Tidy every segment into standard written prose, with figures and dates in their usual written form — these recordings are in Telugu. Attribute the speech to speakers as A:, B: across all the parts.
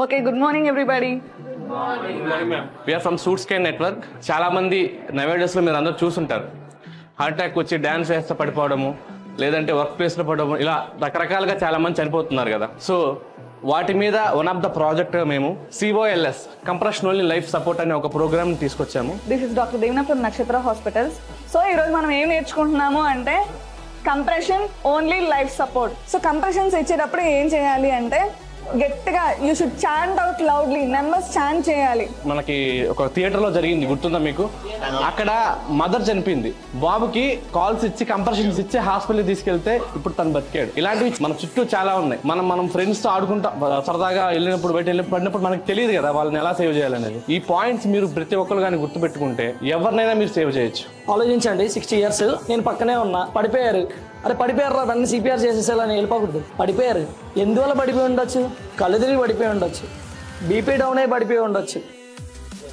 A: Okay, good morning everybody.
B: We are from Suitscan Network. చాలా మంది నవేడేస్ లో మీరు అందరూ చూసుంటారు. హార్ట్ అటాక్ వచ్చి డాన్స్ వేస్తే పడిపోవడము, లేదంటే వర్క్ ప్లేస్ లో పడడము, ఇలా రకరకాలుగా చాలా మంది చనిపోతున్నారు కదా. సో వాటి మీద వన్ ఆఫ్ ద ప్రాజెక్ట్ మేము COLS compression only life support అనే ఒక ప్రోగ్రామ్ తీసుకొచ్చాము.
A: This is Dr. Devna from Nakshatra Hospitals. So ఈ రోజు మనం ఏం నేర్చుకుంటున్నాము అంటే compression only life support. So compressions ఇచ్చేటప్పుడు ఏం చేయాలి అంటే గట్టిగా you should chant out loudly, numbers chant చేయాలి.
B: మనకి ఒక థియేటర్ లో జరిగింది, గుర్తుందా మీకు? అక్కడ మదర్ చనిపోయింది, బాబుకి కాల్స్ ఇచ్చి కంప్రెషన్స్ ఇచ్చి హాస్పిటల్ తీసుకెళ్తే ఇప్పుడు తను బతికాడు. ఇలాంటివి మన చుట్టూ చాలా ఉన్నాయి. మనం ఫ్రెండ్స్ తో ఆడుకుంటా సరదాగా వెళ్ళినప్పుడు బయట పడినప్పుడు మనకు తెలియదు కదా వాళ్ళని ఎలా సేవ్ చేయాలనేది. ఈ పాయింట్స్ మీరు ప్రతి ఒక్కరు కానీ గుర్తుపెట్టుకుంటే ఎవరినైనా మీరు సేవ్ చేయొచ్చు.
C: ఆలోచించండి, 60 years నేను పక్కనే ఉన్నా, పడిపోయారు. అరే పడిపోయారు రా, దాన్ని CPR చేసేసేలా వెళ్ళిపోకూడదు. పడిపోయారు, ఎందువల్ల పడిపోయి ఉండొచ్చు? కళ్ళు తిరిగి పడిపోయి ఉండొచ్చు, BP డౌన్ అయ్యి పడిపోయి ఉండొచ్చు,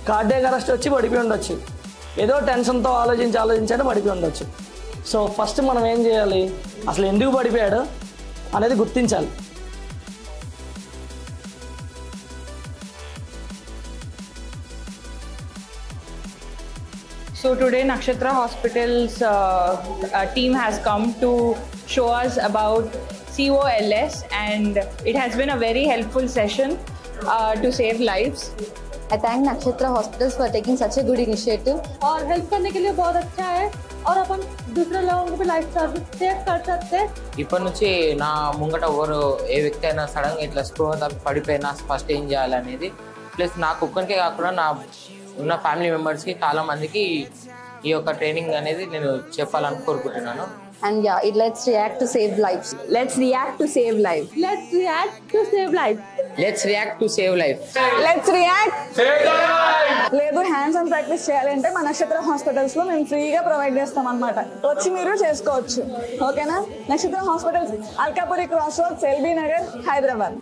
C: కార్డియాక్ అరెస్ట్ వచ్చి పడిపోయి ఉండొచ్చు, ఏదో టెన్షన్తో ఆలోచించి పడిపోయి ఉండొచ్చు. సో ఫస్ట్ మనం ఏం చేయాలి, అసలు ఎందుకు పడిపోయాడు అనేది గుర్తించాలి.
D: So today Nakshatra Hospital's team has come to show us about COLS, and it has been a very helpful session to save lives.
E: I thank Nakshatra Hospitals for taking such a good initiative.
F: और हेल्प करने के लिए बहुत अच्छा है और अपन दूसरे लोगों को भी लाइफ सेव कर सकते हैं.
G: ఇప్పటి నుంచి నా ముంగట ఎవరు ఏ వ్యక్తి అయినా సడన్గా ఇట్లా స్పృహ తప్పి పడిపోయినా ఫస్ట్ ఏం చేయాలనేది, ప్లస్ నాకు ఒక్కరికే కాకుండా నా ఉన్న ఫ్యామిలీ మెంబర్స్కి చాలా మందికి ఈ యొక్క ట్రైనింగ్ అనేది నేను చెప్పాలని కోరుకుంటున్నాను.
E: And yeah, let's react to save lives.
D: Let's react to save lives.
F: Let's react to save life.
G: Let's react to save life.
A: Let's react లేదు, హ్యాండ్స్ ఆన్ ప్రాక్టీస్ చేయాలంటే మన నక్షత్ర హాస్పిటల్స్ లో మేము ఫ్రీగా ప్రొవైడ్ చేస్తాం అన్నమాట. వచ్చి మీరు చేసుకోవచ్చు. ఓకేనా? నక్షత్ర hospitals, Alkapuri cross roads, LB Nagar, Hyderabad.